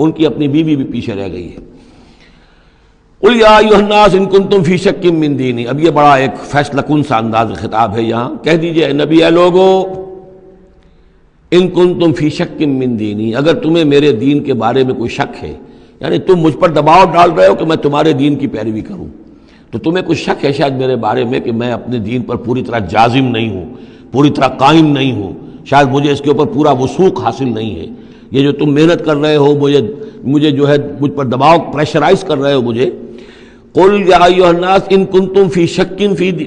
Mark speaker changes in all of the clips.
Speaker 1: ان کی اپنی بیوی بھی پیچھے رہ گئی ہے۔ قل یا ایھا الناس ان کنتم فی شک من دینی، اب یہ بڑا ایک فیصلہ کن سا انداز خطاب ہے یہاں، کہہ دیجئے اے نبی، اے لوگو، ان کنتم فی شک من دینی، اگر تمہیں میرے دین کے بارے میں کوئی شک ہے، یعنی تم مجھ پر دباؤ ڈال رہے ہو کہ میں تمہارے دین کی پیروی کروں، تو تمہیں کچھ شک ہے شاید میرے بارے میں کہ میں اپنے دین پر پوری طرح جازم نہیں ہوں، پوری طرح قائم نہیں ہوں، شاید مجھے اس کے اوپر پورا وثوق حاصل نہیں ہے، یہ جو تم محنت کر رہے ہو، مجھے جو ہے مجھ پر دباؤ پریشرائز کر رہے ہو مجھے۔ قل یا ایھا الناس ان کنتم فی شک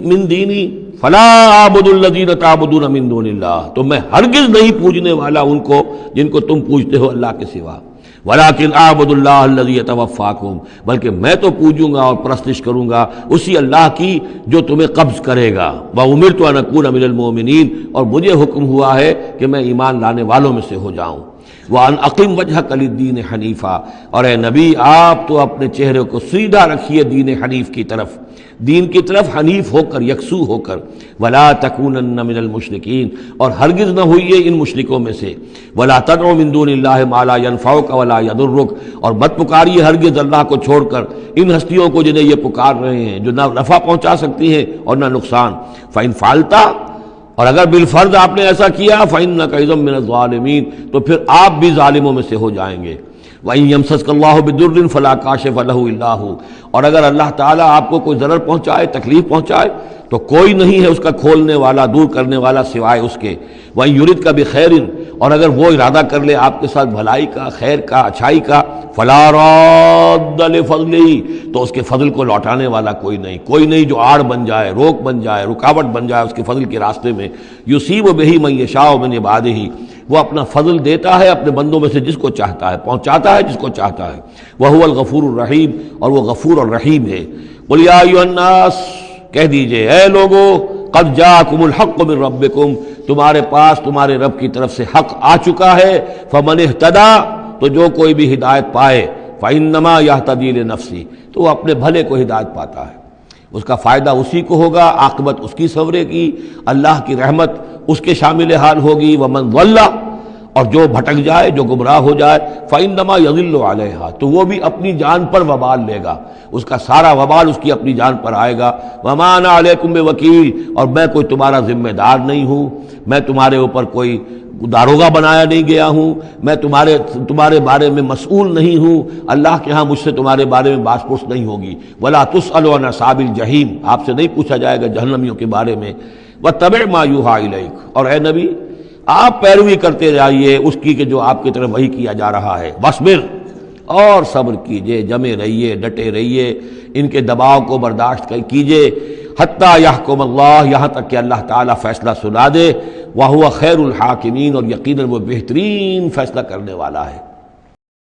Speaker 1: من دینی فلا اعبد الذین تعبدون من دون اللہ، تو میں ہرگز نہیں پوجنے والا ان کو جن کو تم پوجتے ہو اللہ کے سوا، ولیکن اعبد اللہ الذی یتوفاکم، بلکہ میں تو پوجوں گا اور پرستش کروں گا اسی اللہ کی جو تمہیں قبض کرے گا، وامرت ان اکون من المؤمنین، اور مجھے حکم ہوا ہے کہ میں ایمان لانے والوں میں سے ہو جاؤں، وان اقم وجہک للدین حنیفا، اور اے نبی آپ تو اپنے چہرے کو سیدھا رکھیے دین حنیف کی طرف، دین کی طرف حنیف ہو کر، یکسو ہو کر، ولا تکونن من المشرکین، اور ہرگز نہ ہوئیے ان مشرکوں میں سے، ولا تدع من دون اللہ ما لا ينفعک ولا یضرک، اور مت پکاریے ہرگز اللہ کو چھوڑ کر ان ہستیوں کو جنہیں یہ پکار رہے ہیں جو نہ نفع پہنچا سکتی ہیں اور نہ نقصان، فإن فعلتا، اور اگر بالفرض آپ نے ایسا کیا، فإنک اذا من الظالمین، تو پھر آپ بھی ظالموں میں سے ہو جائیں گے، وَإِن يَمْسَسْكَ اللَّهُ بِضُرٍّ فَلَا كَاشِفَ لَهُ إِلَّا هُوَ، اور اگر اللہ تعالیٰ آپ کو کوئی ضرر پہنچائے، تکلیف پہنچائے، تو کوئی نہیں ہے اس کا کھولنے والا، دور کرنے والا سوائے اس کے، وَإِن يُرِدْكَ بِخَيْرٍ، اور اگر وہ ارادہ کر لے آپ کے ساتھ بھلائی کا، خیر کا، اچھائی کا، فَلَا رَادَّ لِفَضْلِهِ، تو اس کے فضل کو لوٹانے والا کوئی نہیں جو آڑ بن جائے، روک بن جائے، رکاوٹ بن جائے اس کے فضل کے راستے میں، یُصِیبُ بِهِ مَن یَشَاءُ مِنْ عِبَادِهِ، وہ اپنا فضل دیتا ہے اپنے بندوں میں سے جس کو چاہتا ہے، پہنچاتا ہے جس کو چاہتا ہے، وَهُوَ الْغَفُورُ الرَّحِيمُ، اور وہ غفور اور رحیم ہے۔ قُلْ یَا أَیُّهَا النَّاسُ، کہہ دیجئے اے لوگو، قَدْ جَاءَکُمُ الْحَقُّ مِنْ رَبِّکُمْ، تمہارے پاس تمہارے رب کی طرف سے حق آ چکا ہے، فَمَنِ اهْتَدَىٰ، تو جو کوئی بھی ہدایت پائے، فَإِنَّمَا يَهْتَدِي لِنَفْسِهِ، تو وہ اپنے بھلے کو ہدایت پاتا ہے، اس کا فائدہ اسی کو ہوگا، عاقبت اس کی سنورے گی، اللہ کی رحمت اس کے شامل حال ہوگی، وَمَنْ ضَلَّ، اور جو بھٹک جائے، جو گمراہ ہو جائے، فَإِنَّمَا يَضِلُّ عَلَيْهَا، تو وہ بھی اپنی جان پر وبال لے گا، اس کا سارا وبال اس کی اپنی جان پر آئے گا، وَمَا أَنَا عَلَيْكُمْ بِوَكِيلٍ، اور میں کوئی تمہارا ذمہ دار نہیں ہوں، میں تمہارے اوپر کوئی داروغہ بنایا نہیں گیا ہوں، میں تمہارے بارے میں مسئول نہیں ہوں، اللہ کے ہاں مجھ سے تمہارے بارے میں باس پرس نہیں ہوگی، وَلَا تُسْأَلُ عَنْ أَصْحَابِ الْجَحِيمِ، آپ سے نہیں پوچھا جائے گا جہنمیوں کے بارے میں، وَاتَّبِعْ مَا يُوحَىٰ إِلَيْكَ، اور اے نبی آپ پیروی کرتے رہیے اس کی کہ جو آپ کی طرف وحی کیا جا رہا ہے، وَاصْبِرْ، اور صبر کیجئے، جمے رہیے، ڈٹے رہیے، ان کے دباؤ کو برداشت کیجئے، حتیٰ یحکم اللہ، یہاں تک کہ اللہ تعالیٰ فیصلہ سنا دے، وَهُوَ خَيْرُ الْحَاكِمِينَ، اور یقیناً وہ بہترین فیصلہ کرنے والا ہے۔